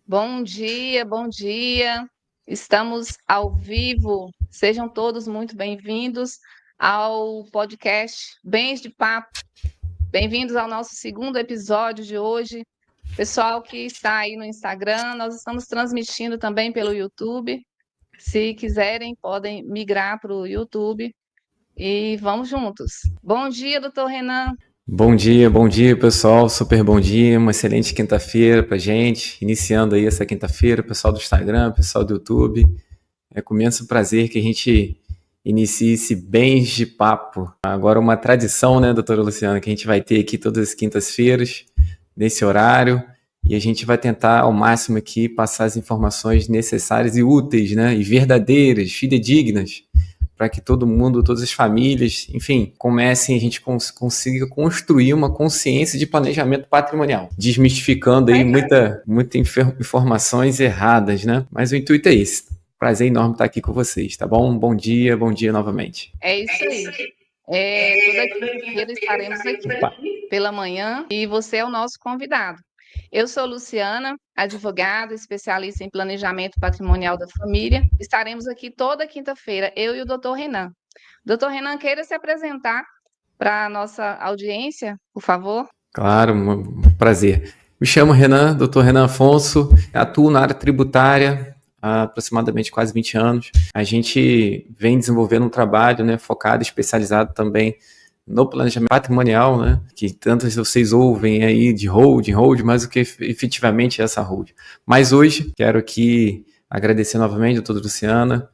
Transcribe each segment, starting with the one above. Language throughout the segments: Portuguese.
Bom dia, bom dia. Estamos ao vivo. Sejam todos muito bem-vindos ao podcast Bens de Papo. Bem-vindos ao nosso segundo episódio de hoje. Pessoal que está aí no Instagram, nós estamos transmitindo também pelo YouTube. Se quiserem, podem migrar para o YouTube e vamos juntos. Bom dia, doutor Renan. Bom dia, pessoal. Super bom dia. Uma excelente quinta-feira pra gente. Iniciando aí essa quinta-feira, pessoal do Instagram, pessoal do YouTube. É com imenso prazer que a gente inicie esse Bens de Papo. Agora uma tradição, né, doutora Luciana, que a gente vai ter aqui todas as quintas-feiras, nesse horário, e a gente vai tentar ao máximo aqui passar as informações necessárias e úteis, né, e verdadeiras, fidedignas, para que todo mundo, todas as famílias, enfim, comecem, a gente consiga construir uma consciência de planejamento patrimonial, desmistificando aí muitas informações erradas, né? Mas o intuito é esse. Prazer enorme estar aqui com vocês, tá bom? Bom dia novamente. É isso aí. Toda quinta-feira estaremos aqui pela manhã e você é o nosso convidado. Eu sou Luciana, advogada, especialista em planejamento patrimonial da família. Estaremos aqui toda quinta-feira, eu e o doutor Renan. Doutor Renan, queira se apresentar para a nossa audiência, por favor? Claro, um prazer. Me chamo Renan, doutor Renan Afonso, atuo na área tributária há aproximadamente quase 20 anos. A gente vem desenvolvendo um trabalho, né, focado, especializado também no planejamento patrimonial, né, que tantos vocês ouvem aí de hold, mas o que efetivamente é essa hold. Mas hoje quero aqui agradecer novamente a doutora Luciana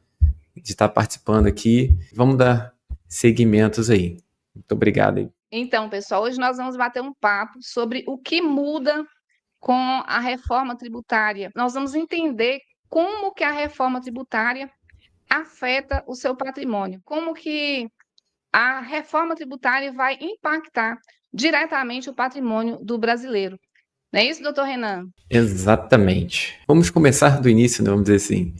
de estar participando aqui. Vamos dar seguimentos aí. Muito obrigado aí. Então, pessoal, hoje nós vamos bater um papo sobre o que muda com a reforma tributária. Nós vamos entender como que a reforma tributária afeta o seu patrimônio, como que a reforma tributária vai impactar diretamente o patrimônio do brasileiro. Não é isso, doutor Renan? Exatamente. Vamos começar do início, né, vamos dizer assim.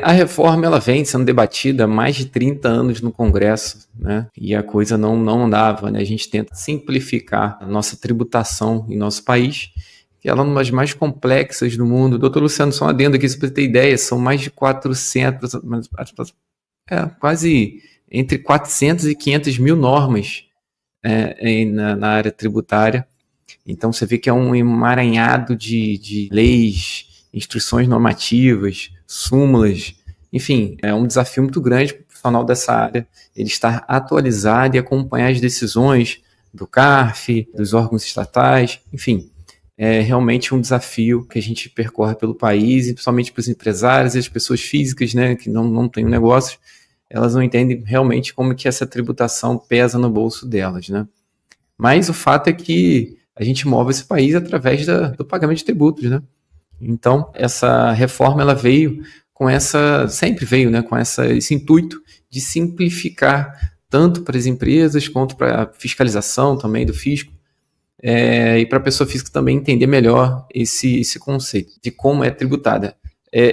A reforma ela vem sendo debatida há mais de 30 anos no Congresso, né? E a coisa não andava, né? A gente tenta simplificar a nossa tributação em nosso país, que ela é uma das mais complexas do mundo. Doutor Luciano, só um adendo aqui, se você ter ideia, são mais de 400, quase entre 400 e 500 mil normas na área tributária. Então você vê que é um emaranhado de leis, instruções normativas, súmulas, enfim, é um desafio muito grande para o profissional dessa área, ele estar atualizado e acompanhar as decisões do CARF, dos órgãos estatais, enfim, é realmente um desafio que a gente percorre pelo país, e principalmente para os empresários e as pessoas físicas, né, que não têm negócios, elas não entendem realmente como que essa tributação pesa no bolso delas, né? Mas o fato é que a gente move esse país através do pagamento de tributos, né? Então, essa reforma ela sempre veio, né, com esse intuito de simplificar tanto para as empresas quanto para a fiscalização também do fisco, e para a pessoa física também entender melhor esse conceito de como é tributada.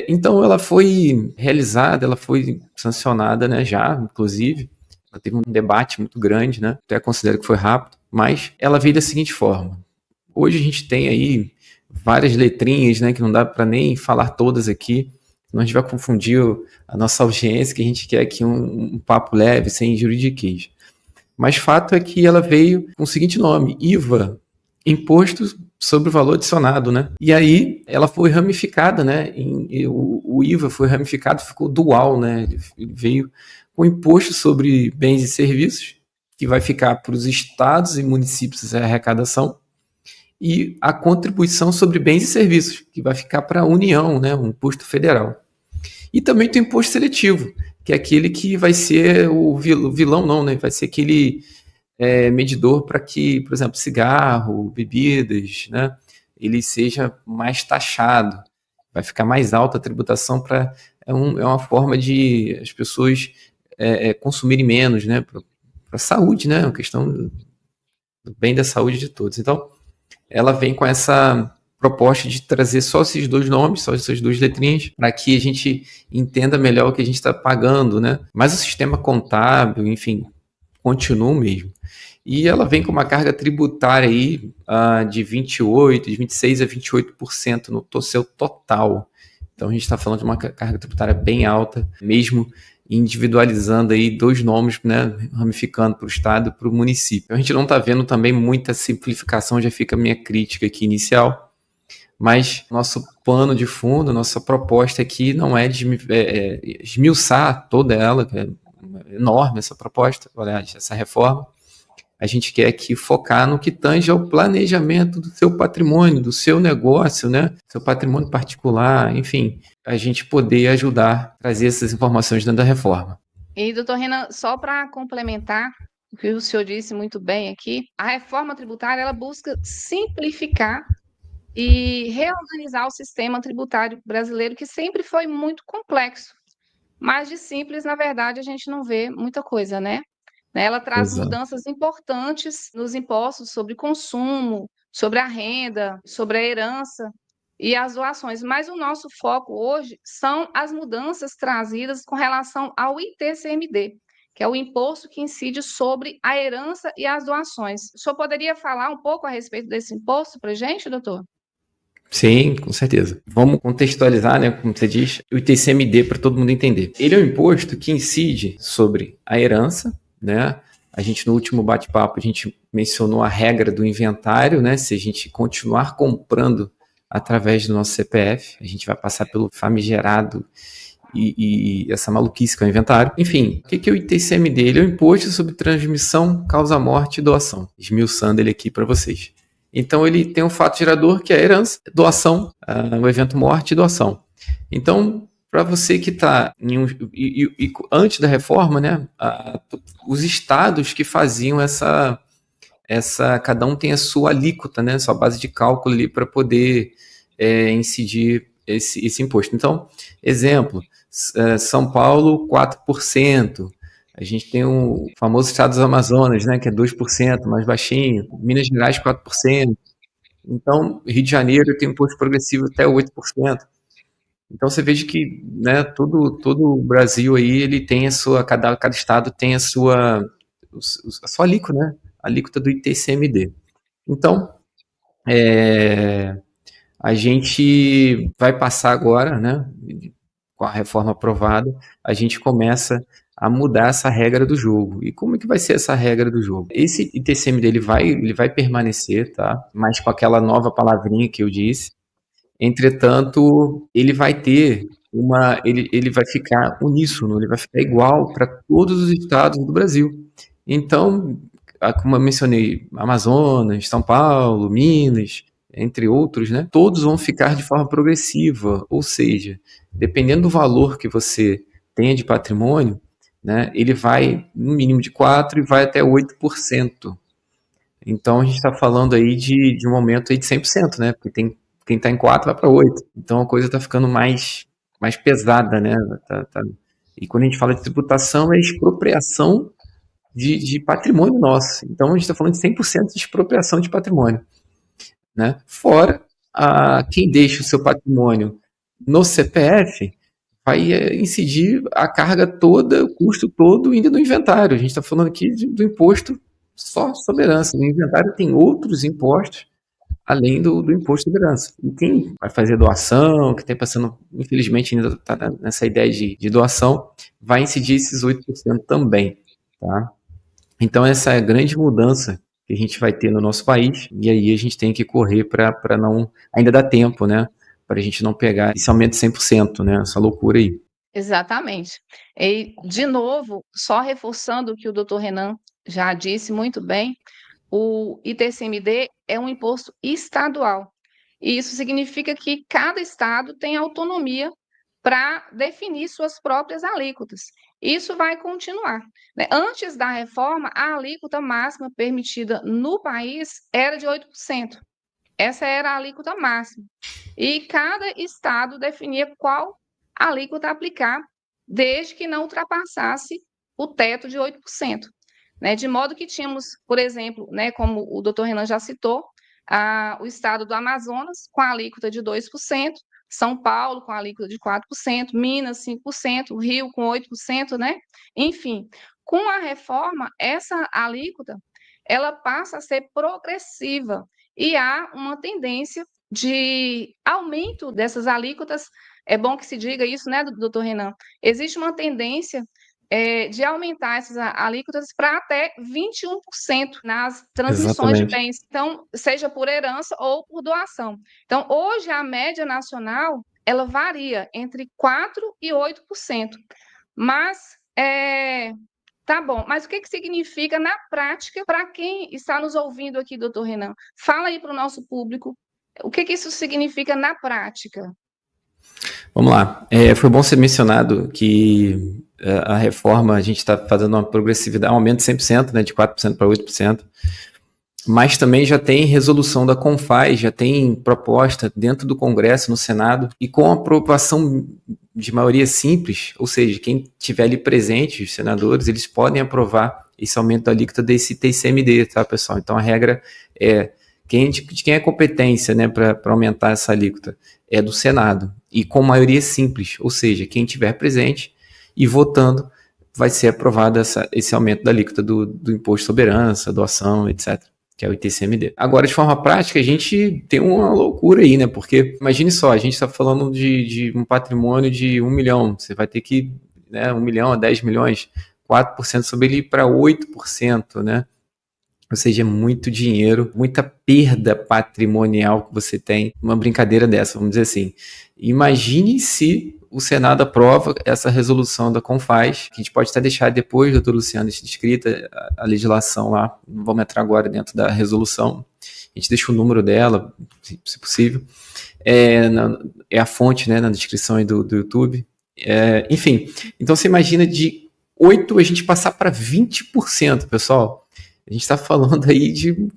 Então, ela foi realizada, ela foi sancionada, né, já, inclusive, ela teve um debate muito grande, né, até considero que foi rápido, mas ela veio da seguinte forma. Hoje a gente tem aí várias letrinhas, né, que não dá para nem falar todas aqui, senão a gente vai confundir a nossa audiência, que a gente quer aqui um papo leve, sem juridiquês. Mas fato é que ela veio com o seguinte nome, IVA, Imposto sobre o Valor Adicionado, né? E aí ela foi ramificada, né? O IVA foi ramificado, ficou dual, né? Ele veio com o Imposto sobre Bens e Serviços, que vai ficar para os estados e municípios a arrecadação, e a contribuição sobre bens e serviços, que vai ficar para a União, né, um imposto federal. E também tem o imposto seletivo, que é aquele que vai ser o vilão, não, né, vai ser aquele medidor para que, por exemplo, cigarro, bebidas, né, ele seja mais taxado, vai ficar mais alta a tributação é uma forma de as pessoas consumirem menos, né, para a saúde, né, uma questão do bem da saúde de todos. Então, ela vem com essa proposta de trazer só esses dois nomes, só essas duas letrinhas, para que a gente entenda melhor o que a gente está pagando, né? Mas o sistema contábil, enfim, continua o mesmo. e ela vem com uma carga tributária aí de 28, de 26 a 28% no seu total. Então a gente está falando de uma carga tributária bem alta, mesmo individualizando aí 2 nomes, né, ramificando para o estado e para o município. A gente não está vendo também muita simplificação, já fica a minha crítica aqui inicial, mas nosso pano de fundo, nossa proposta aqui não é de esmiuçar toda ela, que é enorme essa proposta, aliás, essa reforma. A gente quer aqui focar no que tange ao planejamento do seu patrimônio, do seu negócio, né? Seu patrimônio particular, enfim, a gente poder ajudar a trazer essas informações dentro da reforma. E, doutor Renan, só para complementar o que o senhor disse muito bem aqui, a reforma tributária ela busca simplificar e reorganizar o sistema tributário brasileiro, que sempre foi muito complexo. Mas de simples, na verdade, a gente não vê muita coisa, né? Ela traz Exato. mudanças importantes nos impostos sobre consumo, sobre a renda, sobre a herança e as doações. Mas o nosso foco hoje são as mudanças trazidas com relação ao ITCMD, que é o imposto que incide sobre a herança e as doações. O senhor poderia falar um pouco a respeito desse imposto para a gente, doutor? Sim, com certeza. Vamos contextualizar, né, como você diz, o ITCMD para todo mundo entender. Ele é um imposto que incide sobre a herança, né? A gente no último bate-papo a gente mencionou a regra do inventário, né? Se a gente continuar comprando através do nosso CPF, a gente vai passar pelo famigerado e essa maluquice que é o inventário. Enfim, o que é o ITCMD? Ele é o imposto sobre transmissão, causa-morte e doação. Esmiuçando ele aqui para vocês. Então ele tem um fato gerador que é a herança, doação, o evento morte e doação. Então, para você que está antes da reforma, né, os estados que faziam cada um tem a sua alíquota, né, sua base de cálculo ali para poder incidir esse imposto. Então, exemplo, São Paulo 4%. A gente tem o famoso estado do Amazonas, né, que é 2%, mais baixinho. Minas Gerais, 4%. Então, Rio de Janeiro tem um imposto progressivo até 8%. Então, você veja que, né, todo o Brasil aí, ele tem a sua, cada estado tem a sua alíquota, né, a alíquota do ITCMD. Então, a gente vai passar agora, né, com a reforma aprovada, a gente começa a mudar essa regra do jogo. E como é que vai ser essa regra do jogo? Esse ITCMD ele vai permanecer, tá? Mas com aquela nova palavrinha que eu disse. Entretanto, ele vai ter ele vai ficar uníssono, ele vai ficar igual para todos os estados do Brasil. Então, como eu mencionei, Amazonas, São Paulo, Minas, entre outros, né? Todos vão ficar de forma progressiva, ou seja, dependendo do valor que você tenha de patrimônio, né? Ele vai no mínimo de 4% e vai até 8%. Então a gente está falando aí de um aumento aí de 100%, né? Porque quem está em 4 vai para 8. Então a coisa está ficando mais pesada, né? E quando a gente fala de tributação, é expropriação de patrimônio nosso. Então a gente está falando de 100% de expropriação de patrimônio, né? Fora quem deixa o seu patrimônio no CPF vai incidir a carga toda, o custo todo indo no inventário. A gente está falando aqui do imposto só sobre herança. No inventário tem outros impostos além do imposto de herança. E quem vai fazer doação, que está passando, infelizmente, ainda está nessa ideia de doação, vai incidir esses 8% também. Tá? Então, essa é a grande mudança que a gente vai ter no nosso país, e aí a gente tem que correr para não. Ainda dá tempo, né? Para a gente não pegar esse aumento de 100%, né? Essa loucura aí. Exatamente. E, de novo, só reforçando o que o doutor Renan já disse muito bem, o ITCMD é um imposto estadual. E isso significa que cada estado tem autonomia para definir suas próprias alíquotas. Isso vai continuar, né? Antes da reforma, a alíquota máxima permitida no país era de 8%. Essa era a alíquota máxima. E cada estado definia qual alíquota aplicar, desde que não ultrapassasse o teto de 8%. Né? De modo que tínhamos, por exemplo, né, como o doutor Renan já citou, o estado do Amazonas com a alíquota de 2%, São Paulo com a alíquota de 4%, Minas 5%, Rio com 8%, né? Enfim, com a reforma, essa alíquota ela passa a ser progressiva e há uma tendência de aumento dessas alíquotas. É bom que se diga isso, né, doutor Renan? Existe uma tendência de aumentar essas alíquotas para até 21% nas transmissões de Exatamente. bens, então, seja por herança ou por doação. Então, hoje, a média nacional, ela varia entre 4% e 8%. Mas, tá bom, mas o que significa na prática para quem está nos ouvindo aqui, doutor Renan? Fala aí para o nosso público, o que isso significa na prática? Vamos lá. Foi bom ser mencionado que a reforma, a gente está fazendo uma progressividade, um aumento de 100%, né, de 4% para 8%, mas também já tem resolução da CONFAZ, já tem proposta dentro do Congresso, no Senado, e com aprovação de maioria simples, ou seja, quem estiver ali presente, os senadores, eles podem aprovar esse aumento da alíquota desse TCMD, tá, pessoal? Então a regra é de quem é competência, né, para aumentar essa alíquota é do Senado, e com maioria simples, ou seja, quem estiver presente e votando vai ser aprovado esse aumento da alíquota do imposto sobre herança, doação, etc., que é o ITCMD. Agora, de forma prática, a gente tem uma loucura aí, né? Porque, imagine só, a gente está falando de um patrimônio de 1 milhão, você vai ter que, né, 1 milhão a 10 milhões, 4% sobre ele para 8%, né? Ou seja, é muito dinheiro, muita perda patrimonial que você tem, uma brincadeira dessa, vamos dizer assim. Imagine se o Senado aprova essa resolução da CONFAZ, que a gente pode até deixar depois, doutor Luciano, escrita a legislação lá, não vamos entrar agora dentro da resolução, a gente deixa o número dela, se possível, é a fonte, né, na descrição aí do YouTube, enfim, então você imagina de 8% a gente passar para 20%, pessoal. A gente está falando aí de.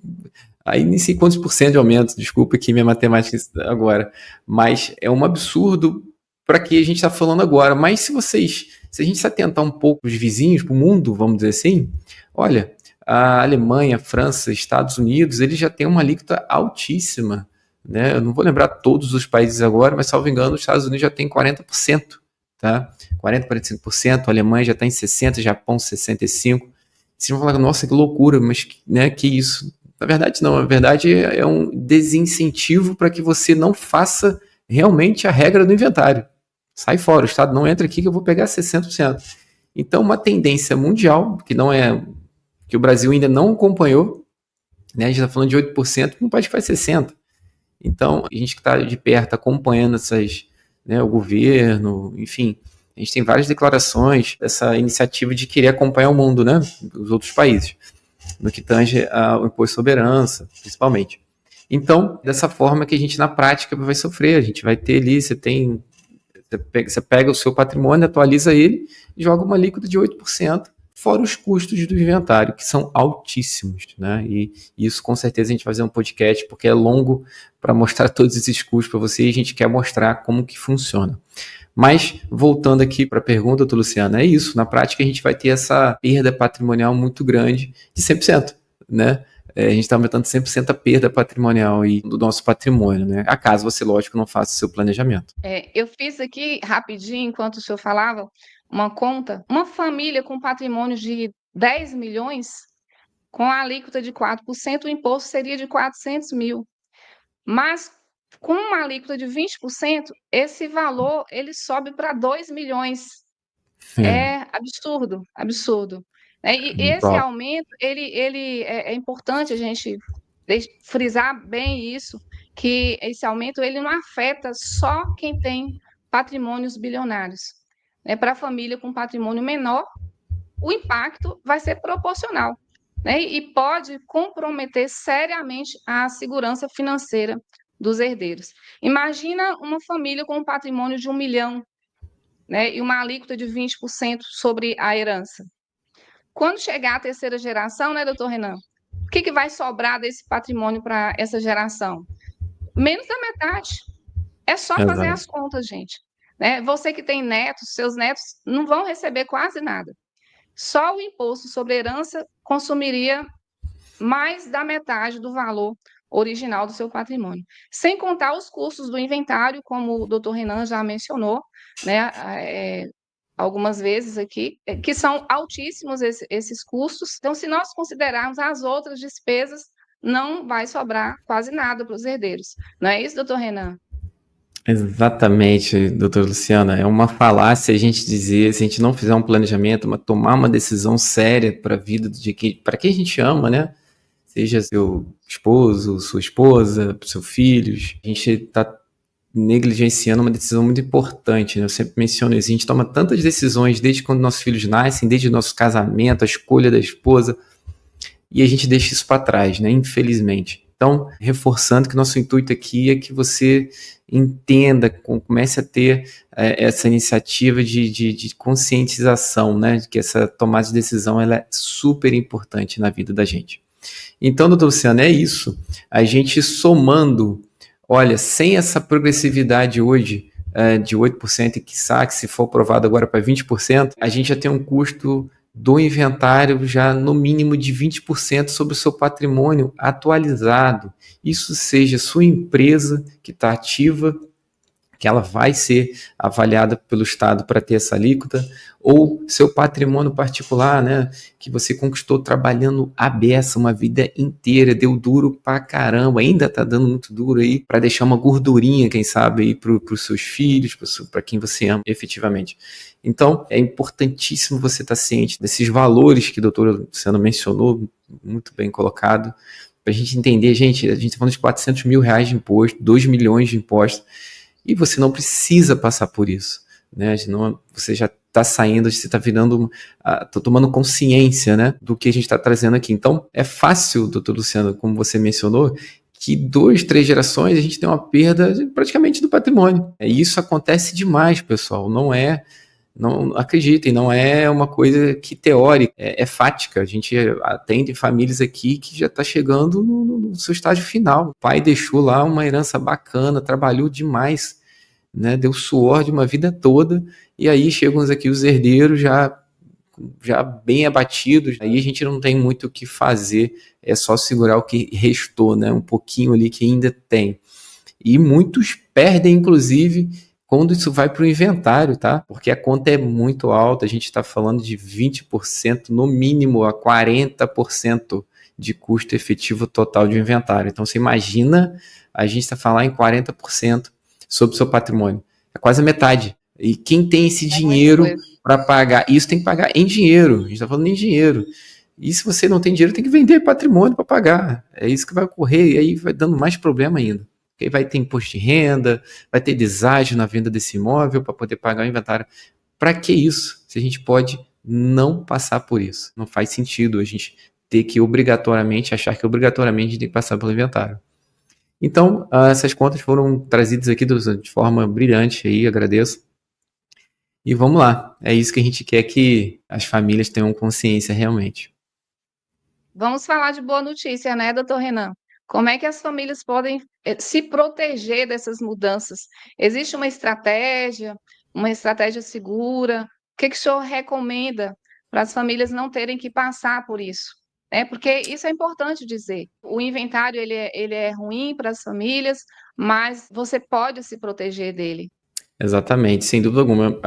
Aí nem sei quantos por cento de aumento, desculpa aqui minha matemática agora. Mas é um absurdo para que a gente está falando agora. Mas se a gente se atentar um pouco os vizinhos, para o mundo, vamos dizer assim, olha, a Alemanha, a França, Estados Unidos, eles já têm uma alíquota altíssima. Né? Eu não vou lembrar todos os países agora, mas salvo engano, os Estados Unidos já tem 40%. Tá? 40%, 45%, a Alemanha já está em 60%, Japão 65%. Vocês vão falar, nossa, que loucura, mas né, que isso? Na verdade, não. Na verdade, é um desincentivo para que você não faça realmente a regra do inventário. Sai fora, o Estado não entra aqui que eu vou pegar 60%. Então, uma tendência mundial, que o Brasil ainda não acompanhou, né, a gente está falando de 8%, não pode fazer 60%. Então, a gente que está de perto acompanhando o governo, enfim, a gente tem várias declarações dessa iniciativa de querer acompanhar o mundo, né? Os outros países, no que tange ao imposto sobre herança, principalmente. Então, dessa forma que a gente, na prática, vai sofrer. A gente vai ter ali, você pega o seu patrimônio, atualiza ele e joga uma alíquota de 8%, fora os custos do inventário, que são altíssimos, né? E isso, com certeza, a gente vai fazer um podcast, porque é longo para mostrar todos esses custos para você e a gente quer mostrar como que funciona. Mas, voltando aqui para a pergunta, doutor Luciano, é isso. Na prática, a gente vai ter essa perda patrimonial muito grande de 100%, né? A gente está aumentando 100% a perda patrimonial do nosso patrimônio, né? A caso você, lógico, não faça o seu planejamento. Eu fiz aqui, rapidinho, enquanto o senhor falava, uma conta. Uma família com patrimônio de 10 milhões, com a alíquota de 4%, o imposto seria de 400 mil. Mas, com uma alíquota de 20%, esse valor ele sobe para 2 milhões. É absurdo, absurdo. E esse aumento, ele é importante a gente frisar bem isso, que esse aumento ele não afeta só quem tem patrimônios bilionários. Para a família com patrimônio menor, o impacto vai ser proporcional, né? E pode comprometer seriamente a segurança financeira dos herdeiros. Imagina uma família com um patrimônio de 1 milhão, né, e uma alíquota de 20% sobre a herança. Quando chegar a terceira geração, né, doutor Renan, o que vai sobrar desse patrimônio para essa geração? Menos da metade. É só fazer as contas, gente. Né? Você que tem netos, seus netos não vão receber quase nada. Só o imposto sobre herança consumiria mais da metade do valor original do seu patrimônio. Sem contar os custos do inventário, como o doutor Renan já mencionou, né? algumas vezes aqui, que são altíssimos esses custos. Então, se nós considerarmos as outras despesas, não vai sobrar quase nada para os herdeiros. Não é isso, doutor Renan? Exatamente, doutor Luciana. É uma falácia a gente dizer, se a gente não fizer um planejamento, tomar uma decisão séria para a vida para quem a gente ama, né? Seja seu esposo, sua esposa, seus filhos, a gente está negligenciando uma decisão muito importante, né? Eu sempre menciono isso. A gente toma tantas decisões desde quando nossos filhos nascem, desde o nosso casamento, a escolha da esposa, e a gente deixa isso para trás, né? Infelizmente. Então, reforçando que nosso intuito aqui é que você entenda, comece a ter essa iniciativa de conscientização, né? Que essa tomada de decisão ela é super importante na vida da gente. Então, doutor Luciano, é isso. A gente somando, olha, sem essa progressividade hoje de 8% e quiçá que se for aprovado agora para 20%, a gente já tem um custo do inventário já no mínimo de 20% sobre o seu patrimônio atualizado. Isso seja sua empresa que está ativa, que ela vai ser avaliada pelo Estado para ter essa alíquota, ou seu patrimônio particular, né, que você conquistou trabalhando à beça uma vida inteira, deu duro pra caramba, ainda tá dando muito duro aí, para deixar uma gordurinha, quem sabe, aí para os seus filhos, para quem você ama efetivamente. Então, é importantíssimo você estar ciente desses valores que o doutor Luciano mencionou, muito bem colocado, para a gente entender, gente, a gente está falando de 400 mil reais de imposto, 2 milhões de impostos, e você não precisa passar por isso, né? Senão você já está saindo, você está virando, está tomando consciência, né, do que a gente está trazendo aqui. Então, é fácil, doutor Luciano, como você mencionou, que 2, 3 gerações a gente tem uma perda praticamente do patrimônio. E isso acontece demais, pessoal. Não acreditem, não é uma coisa que teórica, é fática. A gente atende famílias aqui que já está chegando no seu estágio final. O pai deixou lá uma herança bacana, trabalhou demais, né? Deu suor de uma vida toda, e aí chegam aqui os herdeiros já bem abatidos. Aí a gente não tem muito o que fazer, é só segurar o que restou, né? Um pouquinho ali que ainda tem. E muitos perdem, inclusive, quando isso vai para o inventário, tá? Porque a conta é muito alta, a gente está falando de 20%, no mínimo a 40% de custo efetivo total de inventário. Então, você imagina, a gente está falando em 40% sobre o seu patrimônio. É quase a metade. E quem tem esse dinheiro para pagar, isso tem que pagar em dinheiro, a gente está falando em dinheiro. E se você não tem dinheiro, tem que vender patrimônio para pagar. É isso que vai ocorrer, e aí vai dando mais problema ainda. Porque vai ter imposto de renda, vai ter deságio na venda desse imóvel para poder pagar o inventário. Para que isso? Se a gente pode não passar por isso. Não faz sentido a gente ter que obrigatoriamente, achar que obrigatoriamente a gente tem que passar pelo inventário. Então, essas contas foram trazidas aqui de forma brilhante, aí, agradeço. E vamos lá, é isso que a gente quer que as famílias tenham consciência realmente. Vamos falar de boa notícia, né, doutor Renan? Como é que as famílias podem se proteger dessas mudanças? Existe uma estratégia segura? O que o senhor recomenda para as famílias não terem que passar por isso? Porque isso é importante dizer. O inventário ele é ruim para as famílias, mas você pode se proteger dele. Exatamente, sem dúvida alguma.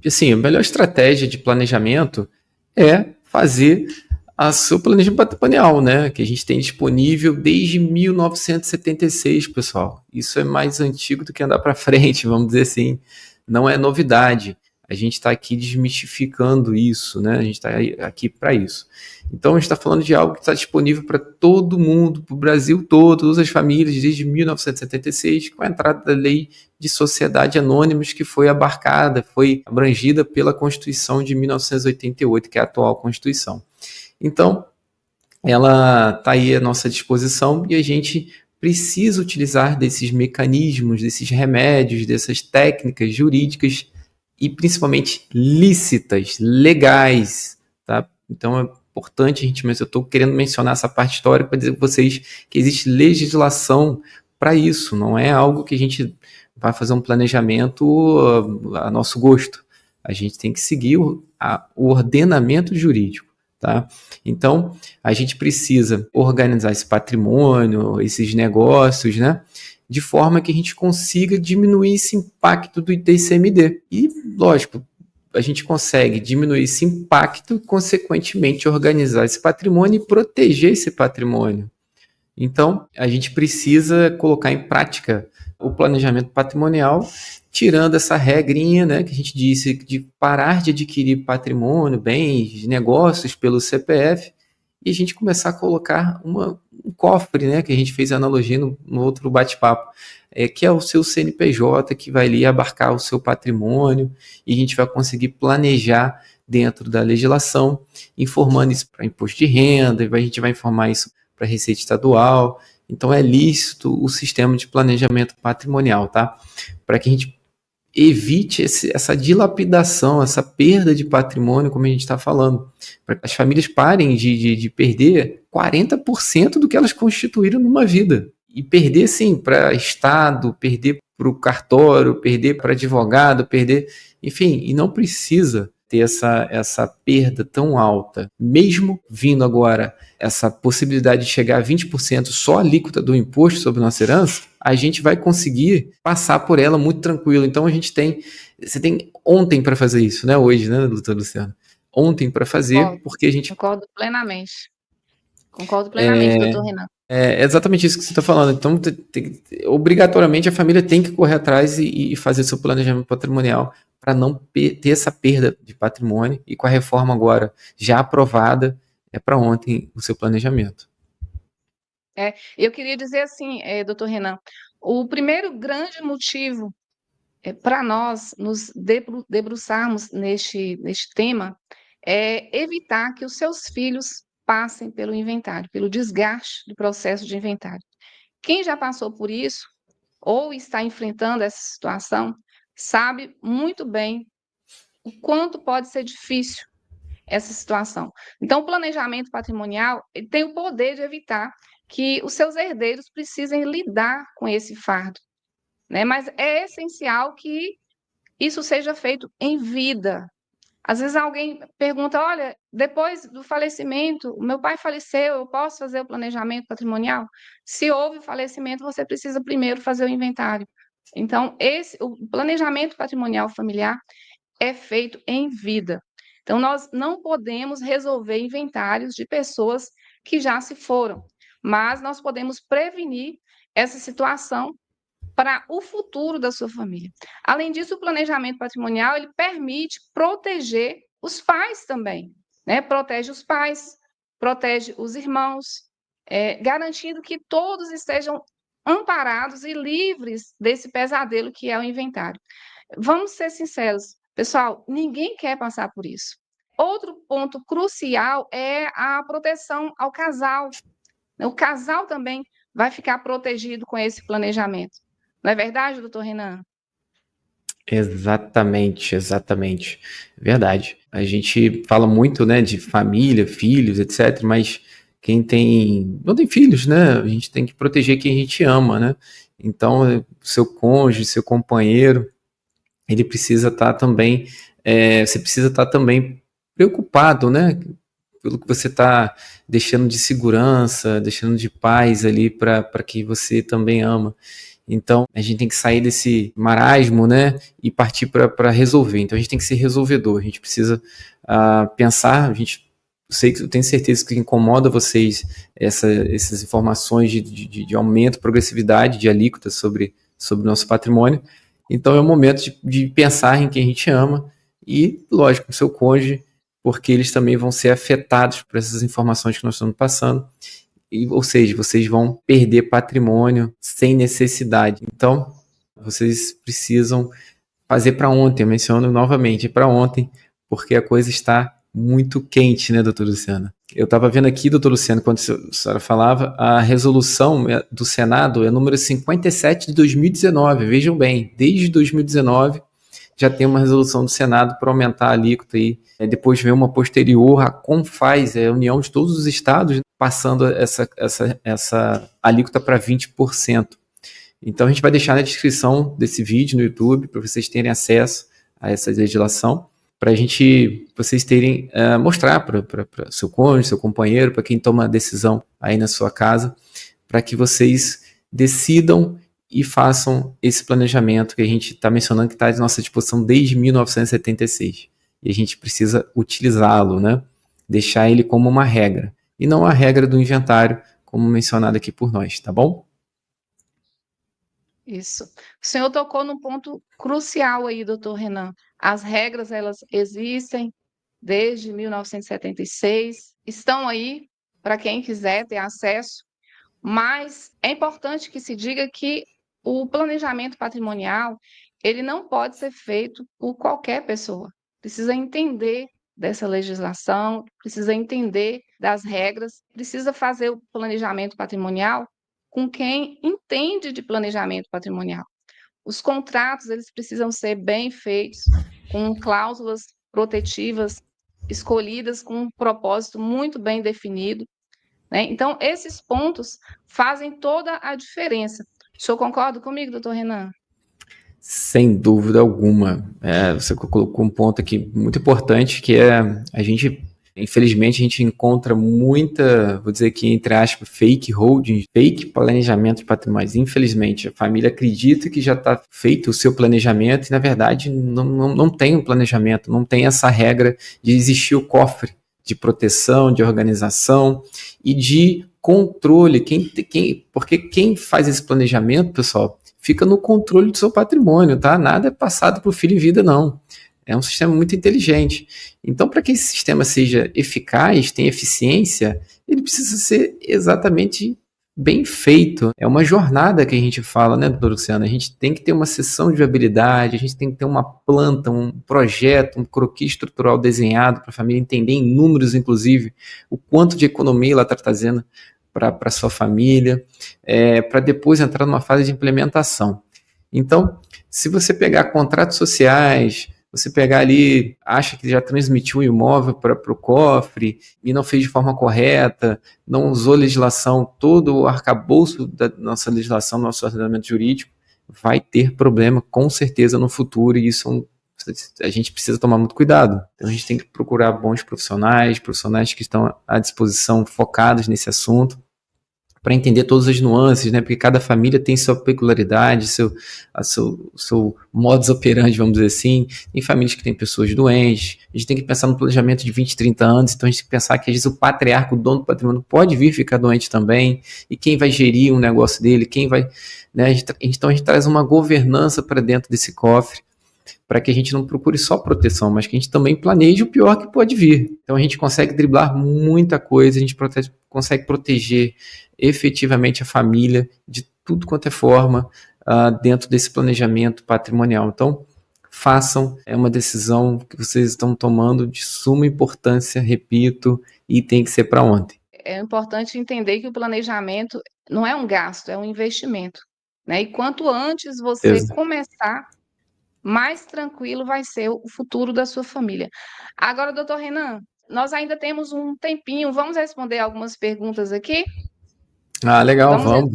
Assim, a melhor estratégia de planejamento é fazer a seu planejamento patrimonial, né? Que a gente tem disponível desde 1976, pessoal. Isso é mais antigo do que andar para frente, vamos dizer assim. Não é novidade. A gente está aqui desmistificando isso, né? A gente está aqui para isso. Então, a gente está falando de algo que está disponível para todo mundo, para o Brasil todo, todas as famílias, desde 1976, com a entrada da Lei de Sociedade Anônimas, que foi abrangida pela Constituição de 1988, que é a atual Constituição. Então, ela está aí à nossa disposição e a gente precisa utilizar desses mecanismos, desses remédios, dessas técnicas jurídicas e principalmente lícitas, legais, tá? Então é importante mas eu estou querendo mencionar essa parte histórica para dizer para vocês que existe legislação para isso, não é algo que a gente vai fazer um planejamento a nosso gosto. A gente tem que seguir o ordenamento jurídico, tá? Então, a gente precisa organizar esse patrimônio, esses negócios, né? De forma que a gente consiga diminuir esse impacto do ITCMD. E, lógico, a gente consegue diminuir esse impacto e, consequentemente, organizar esse patrimônio e proteger esse patrimônio. Então, a gente precisa colocar em prática o planejamento patrimonial, tirando essa regrinha, né, que a gente disse de parar de adquirir patrimônio, bens, negócios pelo CPF, e a gente começar a colocar um cofre, né, que a gente fez analogia no outro bate-papo, que é o seu CNPJ, que vai ali abarcar o seu patrimônio, e a gente vai conseguir planejar dentro da legislação, informando isso para imposto de renda, a gente vai informar isso para a Receita Estadual. Então é lícito o sistema de planejamento patrimonial, tá? Para que a gente evite essa dilapidação, essa perda de patrimônio, como a gente está falando. Para que as famílias parem de perder 40% do que elas constituíram numa vida. E perder, sim, para Estado, perder para o cartório, perder para advogado, perder... Enfim, e não precisa ter essa perda tão alta. Mesmo vindo agora essa possibilidade de chegar a 20% só a alíquota do imposto sobre nossa herança, a gente vai conseguir passar por ela muito tranquilo. Então você tem ontem para fazer isso, né? Hoje, né, doutor Luciano? Ontem para fazer, porque a gente... Concordo plenamente. Concordo plenamente, doutor Renan. É exatamente isso que você está falando. Então, obrigatoriamente, a família tem que correr atrás e fazer seu planejamento patrimonial para não ter essa perda de patrimônio. E com a reforma agora já aprovada, é para ontem o seu planejamento. Eu queria dizer assim, doutor Renan, o primeiro grande motivo para nós nos debruçarmos neste tema é evitar que os seus filhos passem pelo inventário, pelo desgaste do processo de inventário. Quem já passou por isso ou está enfrentando essa situação sabe muito bem o quanto pode ser difícil essa situação. Então, o planejamento patrimonial ele tem o poder de evitar que os seus herdeiros precisem lidar com esse fardo, né? Mas é essencial que isso seja feito em vida. Às vezes alguém pergunta, olha, depois do falecimento, o meu pai faleceu, eu posso fazer o planejamento patrimonial? Se houve falecimento, você precisa primeiro fazer o inventário. Então, o planejamento patrimonial familiar é feito em vida. Então, nós não podemos resolver inventários de pessoas que já se foram, mas nós podemos prevenir essa situação para o futuro da sua família. Além disso, o planejamento patrimonial ele permite proteger os pais também, né? Protege os pais, protege os irmãos, garantindo que todos estejam amparados e livres desse pesadelo que é o inventário. Vamos ser sinceros, pessoal, ninguém quer passar por isso. Outro ponto crucial é a proteção ao casal. O casal também vai ficar protegido com esse planejamento. Não é verdade, doutor Renan? Exatamente. Verdade. A gente fala muito, né, de família, filhos, etc., mas quem não tem filhos, né, a gente tem que proteger quem a gente ama, né? Então, seu cônjuge, seu companheiro, ele precisa estar também, você precisa estar também preocupado, né, pelo que você está deixando de segurança, deixando de paz ali para quem você também ama. Então, a gente tem que sair desse marasmo, né, e partir para resolver. Então, a gente tem que ser resolvedor. A gente precisa pensar. Eu tenho certeza que incomoda vocês essas informações de aumento, progressividade de alíquota sobre o nosso patrimônio. Então, é o momento de pensar em quem a gente ama e, lógico, o seu cônjuge, porque eles também vão ser afetados por essas informações que nós estamos passando. Ou seja, vocês vão perder patrimônio sem necessidade. Então, vocês precisam fazer para ontem. Eu menciono novamente, para ontem, porque a coisa está muito quente, né, doutor Luciano? Eu estava vendo aqui, doutor Luciano, quando a senhora falava, a resolução do Senado é número 57 de 2019. Vejam bem, desde 2019 já tem uma resolução do Senado para aumentar a alíquota aí. Depois vem uma posterior, a CONFAZ, a união de todos os estados, passando essa alíquota para 20%. Então a gente vai deixar na descrição desse vídeo no YouTube para vocês terem acesso a essa legislação, para vocês terem, mostrar para seu cônjuge, seu companheiro, para quem toma a decisão aí na sua casa, para que vocês decidam e façam esse planejamento que a gente está mencionando que está à nossa disposição desde 1976. e a gente precisa utilizá-lo, né? Deixar ele como uma regra, e não a regra do inventário, como mencionado aqui por nós, tá bom? Isso. O senhor tocou num ponto crucial aí, doutor Renan. As regras, elas existem desde 1976, estão aí para quem quiser ter acesso, mas é importante que se diga que o planejamento patrimonial, ele não pode ser feito por qualquer pessoa. Precisa entender dessa legislação, precisa entender das regras, precisa fazer o planejamento patrimonial com quem entende de planejamento patrimonial. Os contratos, eles precisam ser bem feitos, com cláusulas protetivas escolhidas com um propósito muito bem definido, né? Então, esses pontos fazem toda a diferença. O senhor concorda comigo, doutor Renan? Sem dúvida alguma. Você colocou um ponto aqui muito importante, que é a gente, infelizmente, a gente encontra muita, vou dizer aqui, entre aspas, fake holding, fake planejamento patrimonial. Infelizmente, a família acredita que já está feito o seu planejamento e, na verdade, não tem um planejamento, não tem essa regra de existir o cofre de proteção, de organização e de controle. Porque quem faz esse planejamento, pessoal, fica no controle do seu patrimônio, tá? Nada é passado para o filho em vida, não. É um sistema muito inteligente. Então, para que esse sistema seja eficaz, tenha eficiência, ele precisa ser exatamente bem feito. É uma jornada que a gente fala, né, doutor Luciano? A gente tem que ter uma sessão de viabilidade, a gente tem que ter uma planta, um projeto, um croquis estrutural desenhado para a família entender em números, inclusive, o quanto de economia ela está trazendo para sua família, para depois entrar numa fase de implementação. Então, se você pegar contratos sociais, você pegar ali, acha que já transmitiu o imóvel para o cofre e não fez de forma correta, não usou legislação, todo o arcabouço da nossa legislação, nosso ordenamento jurídico, vai ter problema com certeza no futuro, e isso a gente precisa tomar muito cuidado. Então a gente tem que procurar bons profissionais que estão à disposição, focados nesse assunto, para entender todas as nuances, né? Porque cada família tem sua peculiaridade, seu modus operandi, vamos dizer assim. Tem famílias que têm pessoas doentes, a gente tem que pensar no planejamento de 20, 30 anos, então a gente tem que pensar que às vezes o patriarca, o dono do patrimônio, pode vir ficar doente também, e quem vai gerir um negócio dele, quem vai... Né? Então a gente traz uma governança para dentro desse cofre, para que a gente não procure só proteção, mas que a gente também planeje o pior que pode vir. Então a gente consegue driblar muita coisa, a gente consegue proteger efetivamente a família de tudo quanto é forma dentro desse planejamento patrimonial. Então, façam, é uma decisão que vocês estão tomando de suma importância, repito, e tem que ser para ontem. É importante entender que o planejamento não é um gasto, é um investimento, né? E quanto antes você começar, mais tranquilo vai ser o futuro da sua família. Agora, doutor Renan, nós ainda temos um tempinho, vamos responder algumas perguntas aqui? Legal, vamos.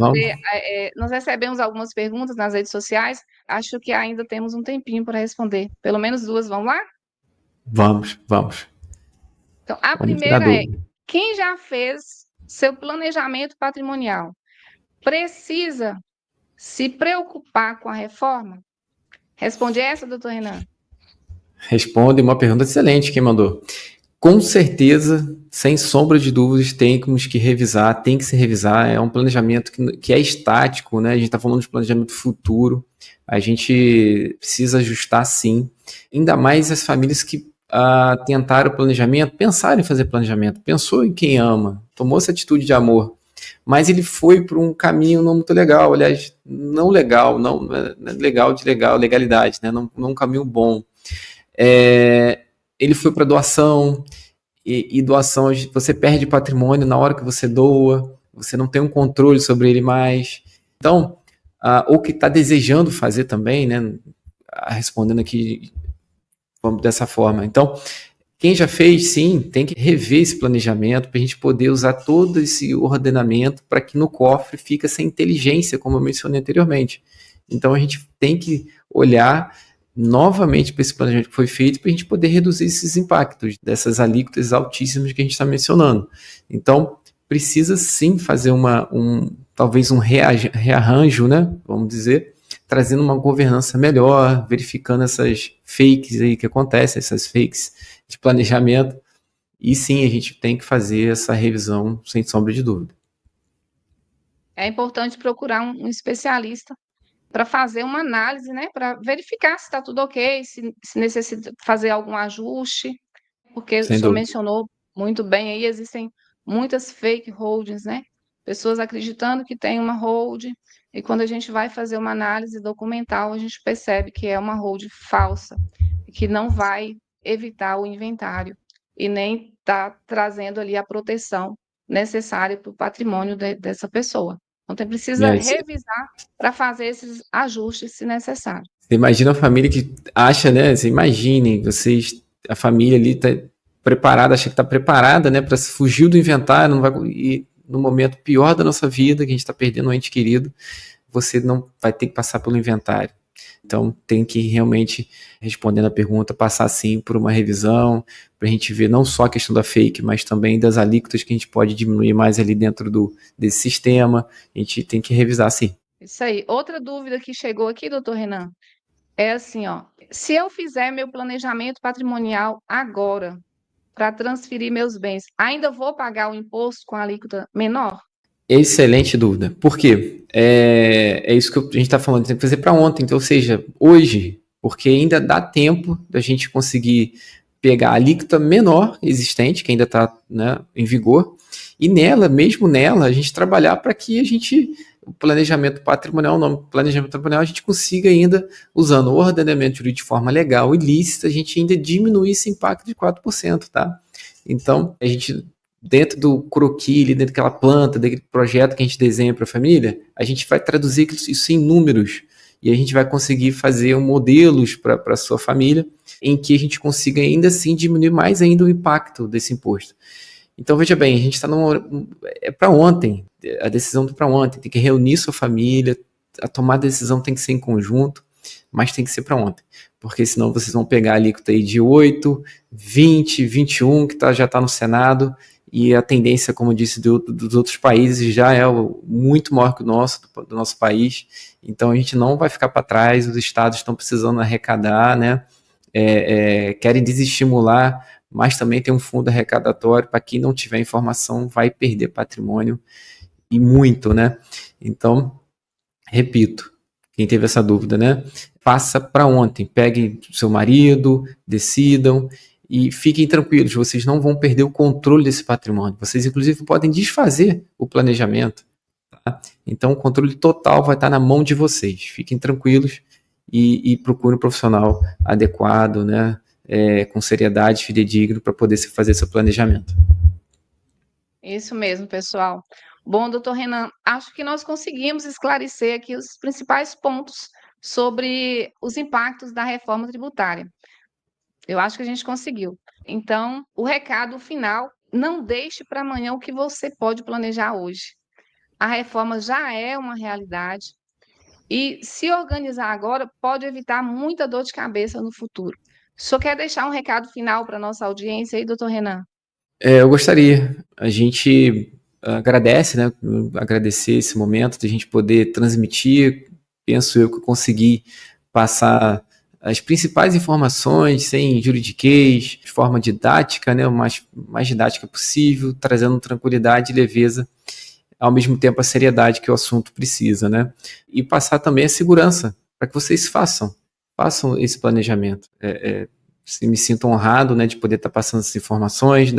Nós recebemos algumas perguntas nas redes sociais, acho que ainda temos um tempinho para responder. Pelo menos duas, vamos lá? Vamos. Então, a primeira é, quem já fez seu planejamento patrimonial precisa se preocupar com a reforma? Responde essa, doutor Renan. Responde uma pergunta excelente quem mandou. Com certeza, sem sombra de dúvidas, temos que revisar, tem que se revisar. É um planejamento que é estático, né? A gente está falando de planejamento futuro, a gente precisa ajustar sim. Ainda mais as famílias que tentaram o planejamento, pensaram em fazer planejamento, pensou em quem ama, tomou essa atitude de amor, mas ele foi por um caminho não muito legal, aliás, não legal, não legalidade, né? Não um caminho bom. Ele foi para doação, e doação, você perde patrimônio na hora que você doa, você não tem um controle sobre ele mais. Então, ou que está desejando fazer também, né? Respondendo aqui dessa forma. Então, quem já fez, sim, tem que rever esse planejamento para a gente poder usar todo esse ordenamento para que no cofre fique essa inteligência, como eu mencionei anteriormente. Então, a gente tem que olhar novamente para esse planejamento que foi feito para a gente poder reduzir esses impactos dessas alíquotas altíssimas que a gente está mencionando. Então, precisa sim fazer talvez um rearranjo, né? Vamos dizer, trazendo uma governança melhor, verificando essas fakes aí que acontecem, essas fakes de planejamento. E sim, a gente tem que fazer essa revisão sem sombra de dúvida. É importante procurar um especialista para fazer uma análise, né? Para verificar se está tudo ok, se necessita fazer algum ajuste, porque o Sem senhor dúvida. mencionou muito bem aí, existem muitas fake holdings, né? Pessoas acreditando que tem uma hold, e quando a gente vai fazer uma análise documental, a gente percebe que é uma hold falsa, que não vai evitar o inventário e nem está trazendo ali a proteção necessária para o patrimônio dessa pessoa. Então, precisa Você revisar para fazer esses ajustes, se necessário. imagina a família que acha, né? Você imaginem, vocês, a família ali está preparada, acha que está preparada, né, para fugir do inventário, não vai, e no momento pior da nossa vida, que a gente está perdendo um ente querido, você não vai ter que passar pelo inventário. Então, tem que realmente, respondendo a pergunta, passar sim por uma revisão, para a gente ver não só a questão da fake, mas também das alíquotas que a gente pode diminuir mais ali dentro desse sistema. A gente tem que revisar sim. Isso aí. Outra dúvida que chegou aqui, doutor Renan, é assim, ó. Se eu fizer meu planejamento patrimonial agora para transferir meus bens, ainda vou pagar o imposto com a alíquota menor? Excelente dúvida. Por quê? É isso que a gente está falando, tem que fazer para ontem, então, ou seja, hoje, porque ainda dá tempo da gente conseguir pegar a alíquota menor existente, que ainda está, né, em vigor, e nela, mesmo nela, a gente trabalhar para que a gente, o planejamento patrimonial, o nome planejamento patrimonial, a gente consiga ainda, usando o ordenamento jurídico de forma legal e lícita, a gente ainda diminuir esse impacto de 4%, tá? Então, a gente dentro do croquis, dentro daquela planta, daquele projeto que a gente desenha para a família, a gente vai traduzir isso em números e a gente vai conseguir fazer modelos para a sua família em que a gente consiga ainda assim diminuir mais ainda o impacto desse imposto. Então, veja bem, a gente está é para ontem, a decisão é para ontem, tem que reunir sua família, a tomada de decisão tem que ser em conjunto, mas tem que ser para ontem, porque senão vocês vão pegar a alíquota aí de 8, 20, 21, que já está no Senado, e a tendência, como eu disse, dos outros países já é muito maior que o nosso, do nosso país, então a gente não vai ficar para trás, os estados estão precisando arrecadar, né? Querem desestimular, mas também tem um fundo arrecadatório para quem não tiver informação vai perder patrimônio e muito, né? Então, repito, quem teve essa dúvida, né? Faça para ontem, pegue seu marido, decidam e fiquem tranquilos, vocês não vão perder o controle desse patrimônio. Vocês, inclusive, podem desfazer o planejamento. Tá? Então, o controle total vai estar na mão de vocês. Fiquem tranquilos e procurem um profissional adequado, né? Com seriedade, fidedigno, para poder fazer seu planejamento. Isso mesmo, pessoal. Bom, doutor Renan, acho que nós conseguimos esclarecer aqui os principais pontos sobre os impactos da reforma tributária. Eu acho que a gente conseguiu. Então, o recado final, não deixe para amanhã o que você pode planejar hoje. A reforma já é uma realidade e se organizar agora pode evitar muita dor de cabeça no futuro. O senhor quer deixar um recado final para a nossa audiência aí, doutor Renan? Eu gostaria. A gente agradece, né? Agradecer esse momento de a gente poder transmitir. Penso eu que eu consegui passar as principais informações sem juridiquês, de forma didática, né? O mais didática possível, trazendo tranquilidade e leveza, ao mesmo tempo a seriedade que o assunto precisa, né? E passar também a segurança para que vocês façam esse planejamento. Me sinto honrado, né, de poder estar passando essas informações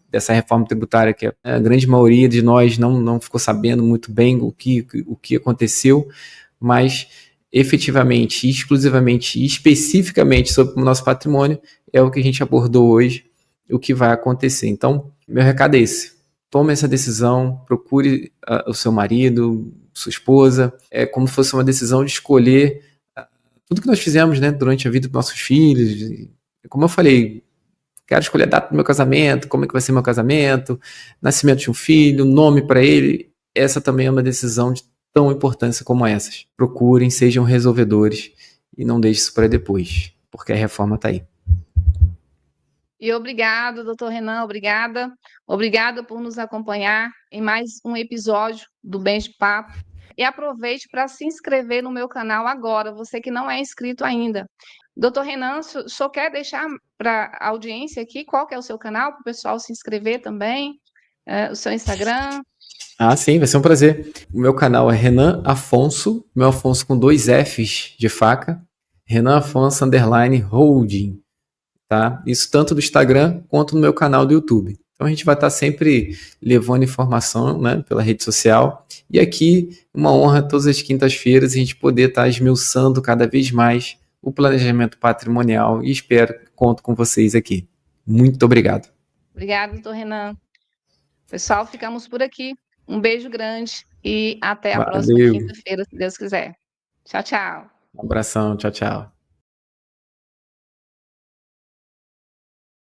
dessa reforma tributária que a grande maioria de nós não ficou sabendo muito bem o que aconteceu, mas efetivamente, exclusivamente e especificamente sobre o nosso patrimônio é o que a gente abordou hoje, o que vai acontecer. Então, meu recado é esse. Tome essa decisão, procure o seu marido, sua esposa, como se fosse uma decisão de escolher tudo que nós fizemos, né, durante a vida dos nossos filhos. Como eu falei, quero escolher a data do meu casamento, como é que vai ser meu casamento, nascimento de um filho, nome para ele. Essa também é uma decisão de tão importância como essas. Procurem, sejam resolvedores e não deixem isso para depois, porque a reforma está aí. E obrigado, doutor Renan, obrigada. Obrigada por nos acompanhar em mais um episódio do Bens de Papo. e aproveite para se inscrever no meu canal agora, você que não é inscrito ainda. Doutor Renan, o senhor quer deixar para a audiência aqui qual que é o seu canal, para o pessoal se inscrever também? O seu Instagram? Ah, sim, vai ser um prazer. O meu canal é Renan Afonso, meu Afonso com 2 Fs de faca, Renan Afonso _ Holding, tá? Isso tanto no Instagram quanto no meu canal do YouTube. Então a gente vai estar sempre levando informação, né, pela rede social. E aqui, uma honra todas as quintas-feiras a gente poder estar esmiuçando cada vez mais o planejamento patrimonial e espero que conto com vocês aqui. Muito obrigado. Obrigada, doutor Renan. Pessoal, ficamos por aqui. Um beijo grande e até a próxima Valeu. quinta-feira, se Deus quiser. Tchau, tchau. Um abração. Tchau, tchau.